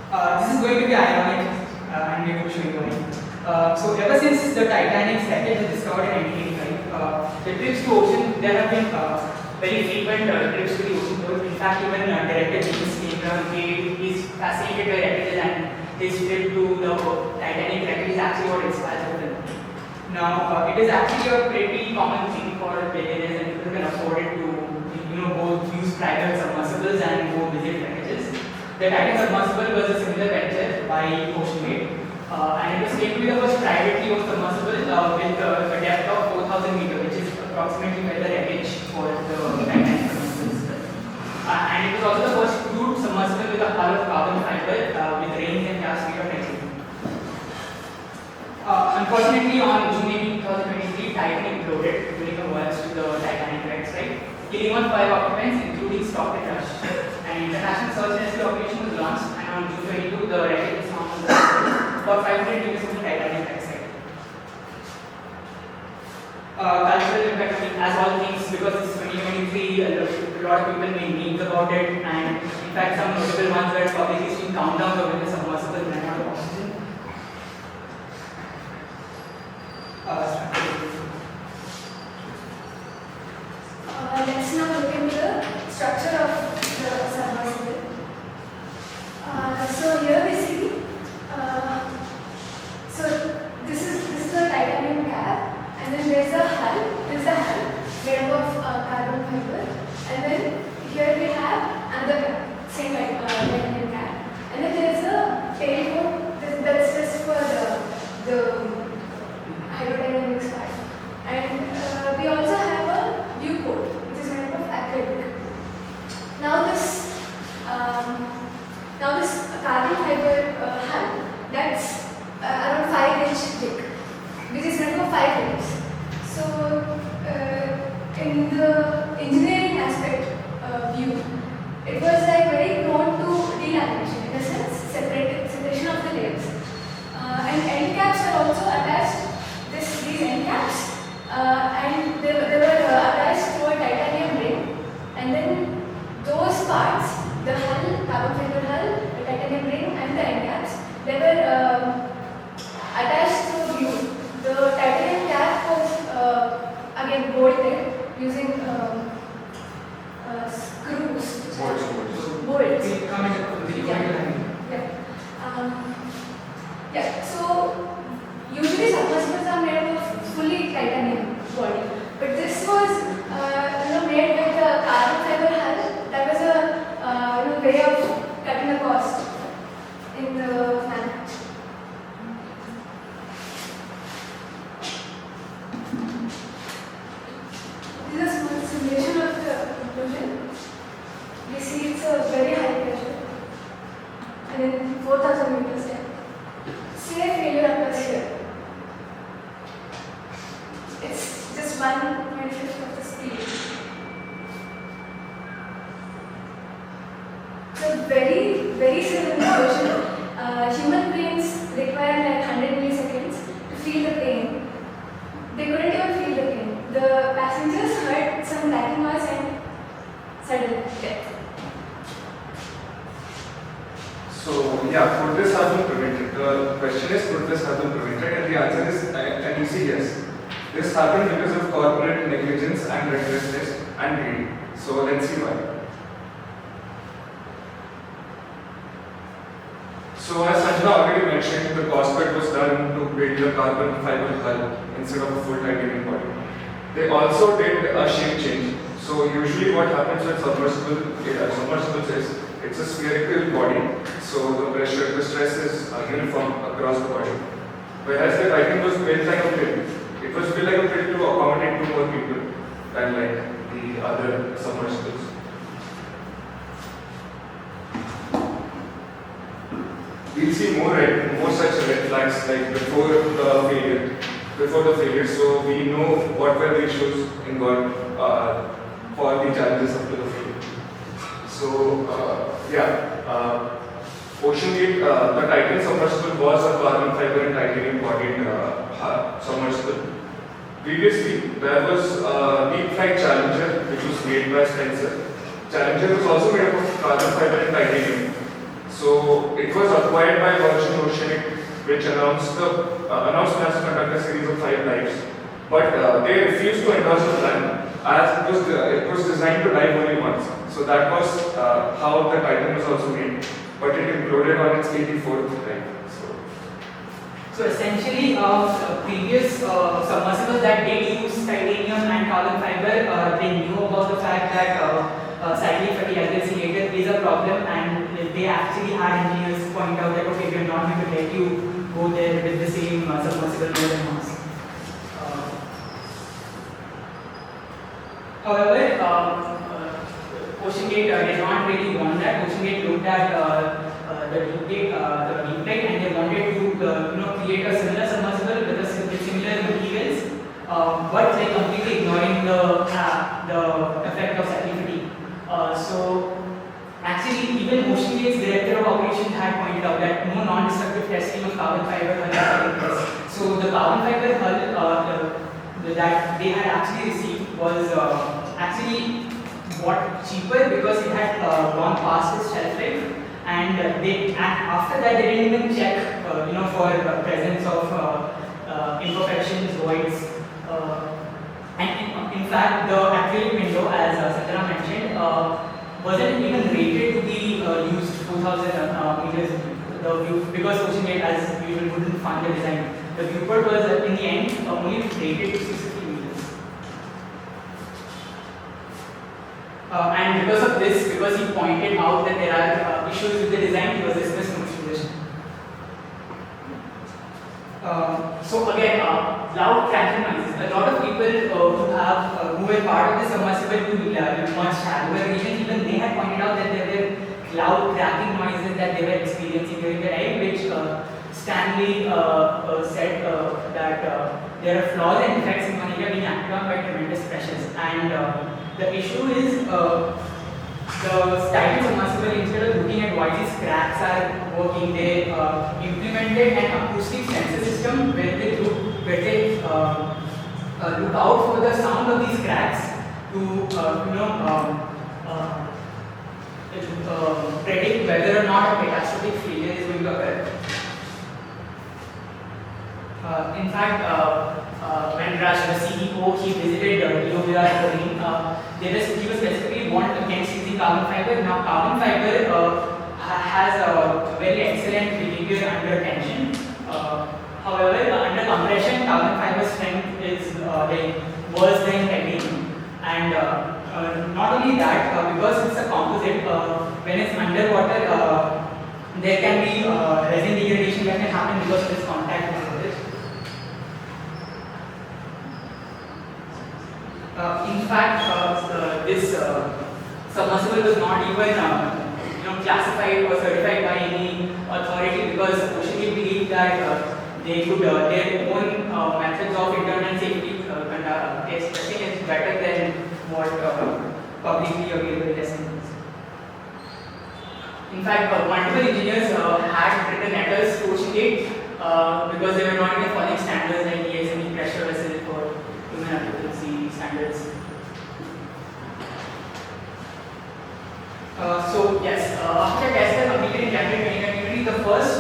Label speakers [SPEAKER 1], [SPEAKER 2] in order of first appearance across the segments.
[SPEAKER 1] This is going to be ironic, and we will show you why. So ever since the Titanic's wreckage was discovered in 1985, the trips to ocean, there have been very frequent trips to the ocean floor. In fact, even director James Cameron, he is fascinated by wreckages, and his trip to the Titanic wreckage is actually what inspires the film. Now, it is actually a pretty common thing for billionaires and people who can afford it to, both use private submersibles and go visit wreckages. The Titan Submersible was a similar venture by Ocean and it was claimed to be the first privately owned submersible with a depth of 4,000 meters, which is approximately where the wreckage for the Titan submersible is. And it was also the first crewed submersible with a hull of carbon fiber with range and capacity of 10 km. Unfortunately, on June 18, 2023, Titan imploded during a voyage to the Titanic wreck site, killing all 5 occupants, including Stock and Rush. An international search and rescue operation was launched, and on June 22, the wreckage was found on the about 500 meters from the Titanic wreck site. Cultural impact, as all things, because this is 2023, a lot of people made memes about it, and in fact, some notable ones were publicly seen countdown to when the submersible ran out of oxygen.
[SPEAKER 2] Let's now look into the structure of the submersible. So here we see, so this is a titanium cap, and then there's a hull. This is a hull made up of carbon fiber, and then here we have another cap, same like titanium cap, and then there's a tailboat that's just for the hydrodynamics part, and we also have a viewport which is made of acrylic. Now this carbon fiber hull that's around 5-inch thick, which is made of 5 layers. So in the engineering aspect view, it was like very prone to delamination, in a sense separation of the layers. And end caps are also attached. These end caps, and they were attached to a titanium ring, and then those parts, the hull, carbon fiber hull, the titanium ring, and the end caps, they were attached to view. The titanium cap was again bolted using screws. Bolts. Yeah. So usually submersibles are made of fully titanium body, but this was made with a carbon fiber hull. That was a way of cutting the cost in the manufacture. This is a small simulation of the implosion. We see it's a very high pressure, and then 4,000 meters depth. Say failure occurs here. It's just 1/25 of the speed. So very, very sudden implosion. Human brains require like 100 milliseconds to feel the pain. They couldn't even feel the pain. The passengers heard some cracking noise and sudden death.
[SPEAKER 3] So yeah, could this have been prevented? The question is, could this have been prevented? And the answer is an easy yes. This happened because of corporate negligence and recklessness and greed. So let's see why. So as Sanjana already mentioned, the cost cut was done to build a carbon fiber hull instead of a full titanium body. They also did a shape change. So usually what happens with submersibles is it's a spherical body, so the pressure, the stress is uniform across the body. Whereas the Titan was built like a pit. It was built like a pit to accommodate 2 more people than like the other submersibles. We'll see more such red flags like before the failure. So we know what were the issues involved for the challenges up to the failure. So Ocean Gate, the Titan submersible was a carbon fiber and titanium bodied submersible. Previously, there was Deep Flight Challenger, which was made by Spencer. Challenger was also made up of carbon fiber and titanium. So it was acquired by Virgin Oceanic, which announced plans to conduct a series of 5 dives, but they refused to endorse the plan as it was designed to dive only once. So that was how the Titan was also made, but it imploded on its 84th dive.
[SPEAKER 1] So essentially, previous submersibles that did use titanium and carbon fiber, they knew about the fact that cyclic fatigue, as they see later, is a problem, and they actually had engineers point out that okay, we are not going to let you go there with the same submersible more than once. However, OceanGate did not really want that. OceanGate looked at the deep plate, and they wanted to create a similar submersible with similar materials, but like completely ignoring the effect of cyclic fatigue. So actually, even OceanGate's director of operations had pointed out that no non-destructive testing of carbon fiber hull had taken place. So the carbon fiber hull that they had actually received was actually bought cheaper because it had gone past its shelf life. And after that, they didn't even check, for the presence of imperfections, voids, and in fact, the acrylic window, as Sanjana mentioned, wasn't even rated to be used 4,000 meters. The view, because OceanGate, as usual, wouldn't fund the design. The viewport was in the end only rated to 650 meters. And because of this, because he pointed out that there are issues with the design, he was dismissed from his position. So again, loud cracking noises. A lot of people who were part of the submersible to much shallower regions, even they had pointed out that there were loud cracking noises that they were experiencing during the dive, which Stanley said that there are flaws and defects in one area being acted on by tremendous pressures. And the issue is the Titan Submersible, instead of looking at why these cracks are working, they implemented an acoustic sensor system where they look out for the sound of these cracks to predict whether or not a catastrophic failure is going to occur. In fact, when Raj, the CEO, he visited he was specifically warned against using carbon fiber. Now, carbon fiber has a very excellent behavior under tension. However, under compression, carbon fiber strength is worse than titanium. And not only that, because it's a composite, when it's underwater, there can be resin degradation that can happen because of this contact with it. In fact, this submersible was not even classified or certified by any authority because OceanGate believed that they could their own methods of internal safety testing is better than what publicly available testing is. In fact, multiple engineers had written letters to OceanGate because they were not even following standards like ESME pressure vessel for human occupancy standards. So yes, after the test was completed in January 2023, the first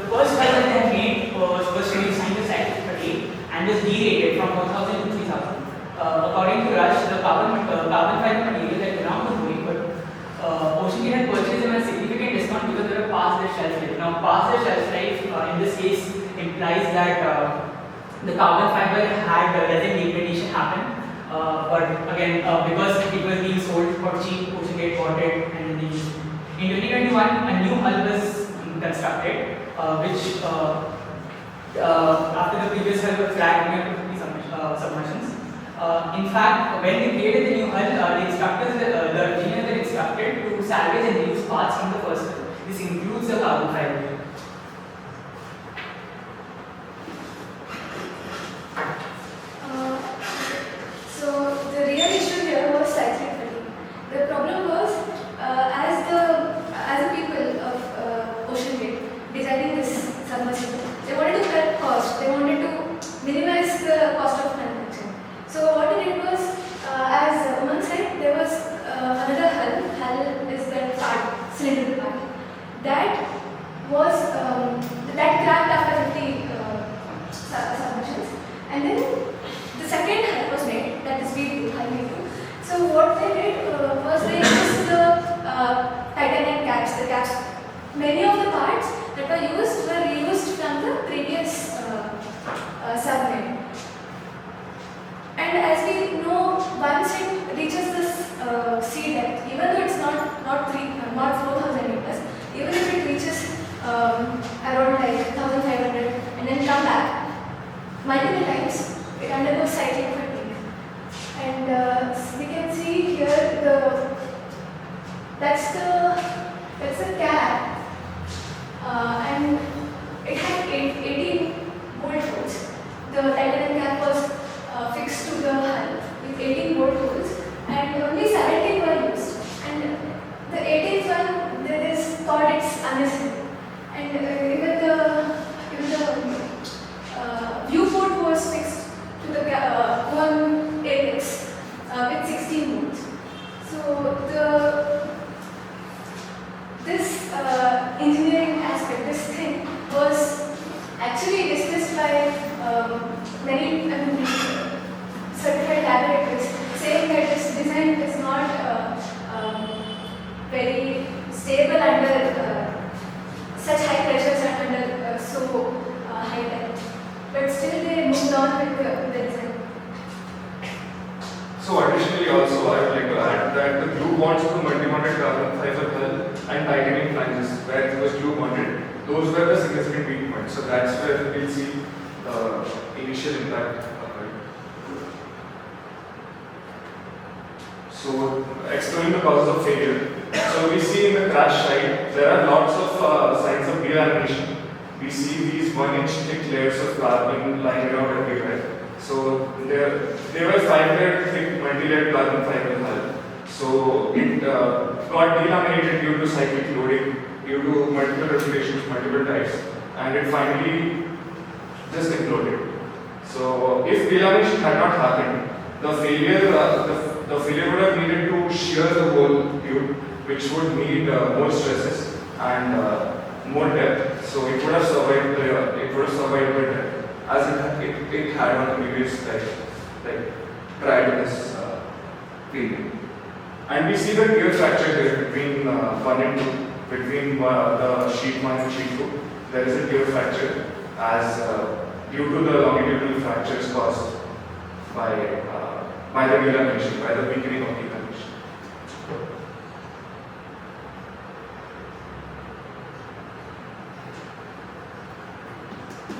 [SPEAKER 1] hull that they had made was redesigned to cyclic fatigue and was derated from 4,000 to 3,000. According to Rush, the carbon fiber material that ground was going, but OceanGate had purchased them at a significant discount because they were past their shelf life. Now, past their shelf life in this case implies that the carbon fiber had resin degradation happen. But again, because it was being sold for cheap, OceanGate bought it, and in 2021, a new hull was constructed, which after the previous hull was flagged submersions. In fact, when they created the new hull, the engineers were instructed to salvage and reuse parts from the first hull. This includes the carbon fiber.
[SPEAKER 2] So the real issue here was cyclic fatigue. The problem was as the people of OceanGate designing this submersible, they wanted to cut cost. They wanted to minimize the cost of manufacturing. So what they did was, as Umang said, there was another hull. Hull is the part, cylindrical part. That many of the parts that were reused from the previous submarine. And as we know, once it reaches this sea depth, even though it's not 4,000 meters, even if it reaches around like 1,500 and then come back multiple times, it undergoes cyclic fatigue. And we can see here that's the cap, and it had 18 bolt holes. The titanium cap was fixed to the hull with 18 bolt holes, and only 17 were used. And the 18th one, there is thought it's unnecessary. And even the viewport was fixed to the one apex with 16 bolts. So this engineering aspect, this thing, was actually discussed by many certified laboratories, saying that this design is not very stable under such high pressures and under so high depth. But still they moved on with the design.
[SPEAKER 3] So additionally also I would like to add that the glue bonds of the multi-bonded carbon fiber hull and titanium flanges where it was glue bonded, those were the significant weak points. So that's where we'll see the initial impact occurred. So exploring the causes of failure. So we see in the crash site there are lots of signs of delamination. We see these 1-inch thick layers of carbon lying around everywhere. So there were 5-layer thick multi-layered carbon fiber hull. So it got delaminated due to cyclic loading, due to multiple refrigerations, multiple types, and it finally just imploded. So if delamination had not happened, the failure would have needed to shear the whole tube, which would need more stresses and more depth. So it would have survived the depth as it had on the previous slide, like prior to this failure. And we see the tear fracture here between 1 and 2, between the sheet 1 and sheet 2. There is a tear fracture as due to the longitudinal fractures caused by the delamination, by the weakening of delamination.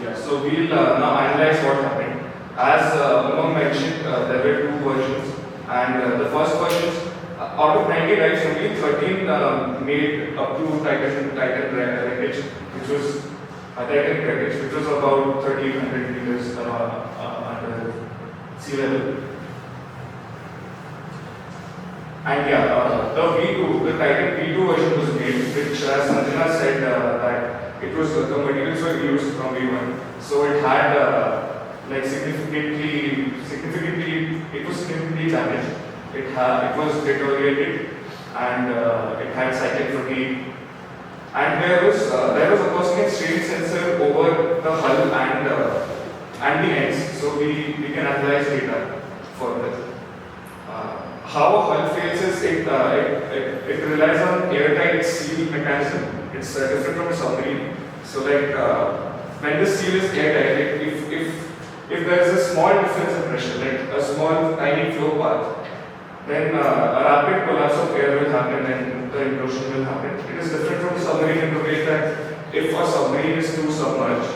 [SPEAKER 3] Yeah, so we'll now analyze what happened. As Umang mentioned, there were 2 versions, and the first version, out of 90 dives, only 13 made up to Titan wreckage, which was Titan wreckage, which was about 1,300 meters under sea level. And yeah, the Titan V2 version was made, which as Sanjana said that it was the materials were used from V1, so it had significantly damaged. It was deteriorated, and it had cyclic fatigue. And there was a cosmic strain sensor over the hull and the ends, so we can analyze data for this. How a hull fails is it relies on airtight seal mechanism. It's different from a submarine. So when the seal is airtight, if there is a small difference in pressure, like a small tiny flow path, then a rapid collapse of air will happen and the implosion will happen. It is different from a submarine in the way that if a submarine is too submerged,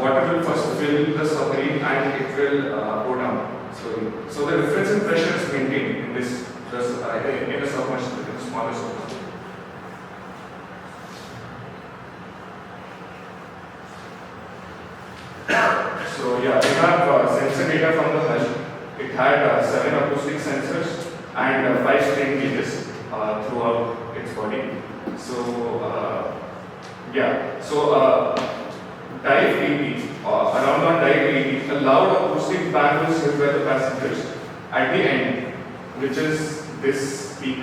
[SPEAKER 3] water will first fill the submarine and it will go down. So the difference in pressure is maintained in this in a submersible, in a smaller submersible. So yeah, we have sensor data from the hull. It had 7 acoustic sensors and 5 strain gauges throughout its body. So dive 80, around on dive 80, a loud acoustic bang was heard by the passengers at the end, which is this peak.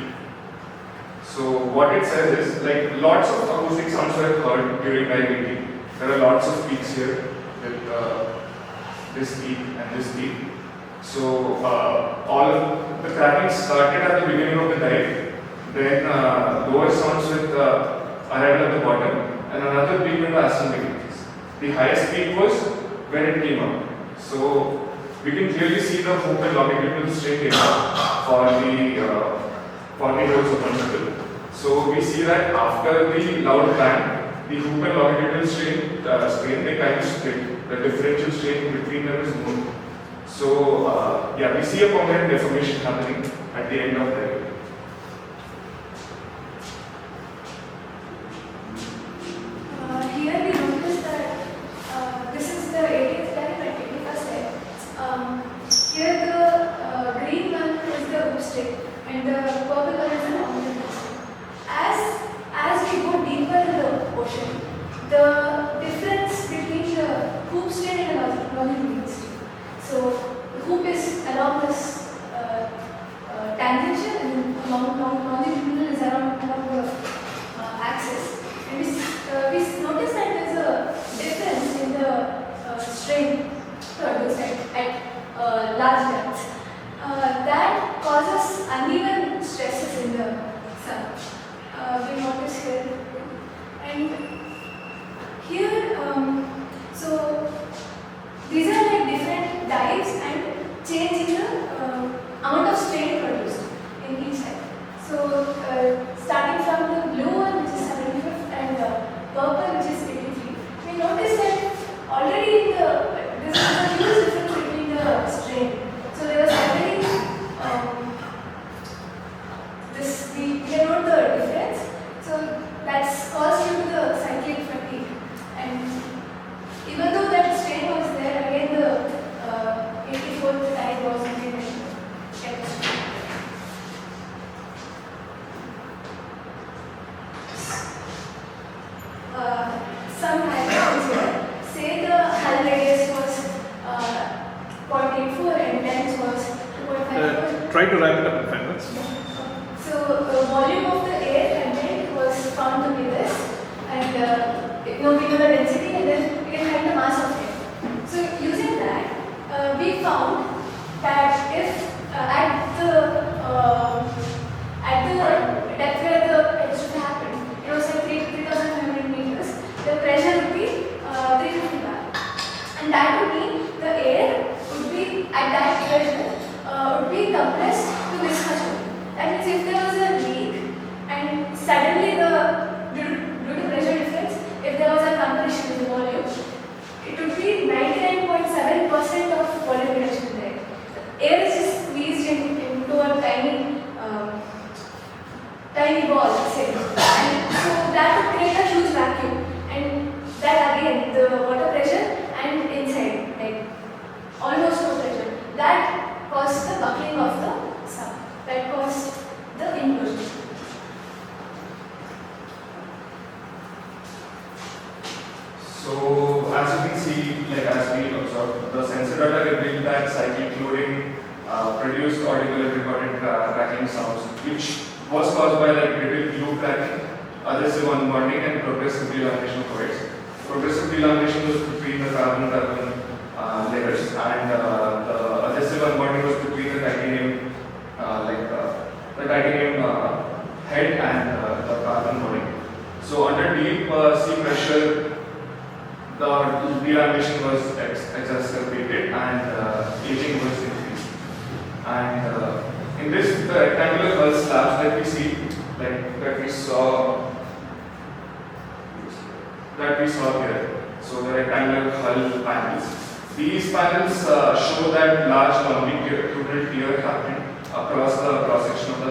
[SPEAKER 3] So what it says is, like, lots of acoustic sounds were heard during dive 80. There are lots of peaks here with this peak and this peak. So all of the cracking started at the beginning of the dive. Then lower sounds with arrived at the bottom, and another big window as soon as it increased. The highest peak was when it came up. So we can clearly see the hoop and longitudinal strain data for the whole submersible. So we see that after the loud bang, the hoop and longitudinal strain they kind of split. The differential strain between them is more. So yeah, we see a permanent deformation happening at the end of the day.
[SPEAKER 2] Here we notice that this is the 80th time at 21st. Here the green one is the hoop stick and the purple one is the longitudinal stick. As we go deeper in the ocean, the difference between the hoop stick and the longitudinal stick. So the hoop is along this tangential and longitudinal is around the axis. And we notice that there is a difference in the strain produced at large depths. That causes uneven stresses in the sun. We notice here. And here, so these are like different dives and change in the amount of strain produced in each side. So starting from the blue one, which is 75th, and purple, which is 83, we notice that already there is a huge difference between the strain. So there was already we can note the difference. So that's caused due to the cyclic fatigue. And even though that strain was there, again the 84th tide was again catastrophic. Some highlights here. Say the hull radius was 0.84 and length was 2.54.
[SPEAKER 4] Try to wrap it up in 5 minutes.
[SPEAKER 2] So the volume of the air contained was found to be this, and we know the density, and then we can find the mass of air. So using that, we found that if at the depth where the catastrophe happened, it was like 3,500 meters, the pressure would be 350 bar, and that would mean the air would be at that pressure would be compressed to viscous. That means if there was a leak and suddenly due to pressure difference, if there was a compression in the volume, it would be 99.7% of volume reduction there. Air is just squeezed into a tiny ball, say. And so that would create a huge vacuum. And that again, the water pressure and inside, like almost no pressure, that caused the buckling of the sub. That caused the implosion.
[SPEAKER 3] So as you can see, like as we observed, the sensor data revealed that cyclic loading produced audible and recorded cracking sounds, which was caused by like brittle glue cracking, adhesive unbonding, and progressive elongation of wires. Progressive elongation was between the carbon-carbon layers, and the adhesive unbonding was between the titanium, the titanium head and the carbon body. So under deep sea pressure, the elongation was exacerbated and aging was increased. And in this, the rectangular hull slabs that we see, like that we saw here. So the rectangular hull panels. These panels show that large longitudinal tear happened across the cross section of the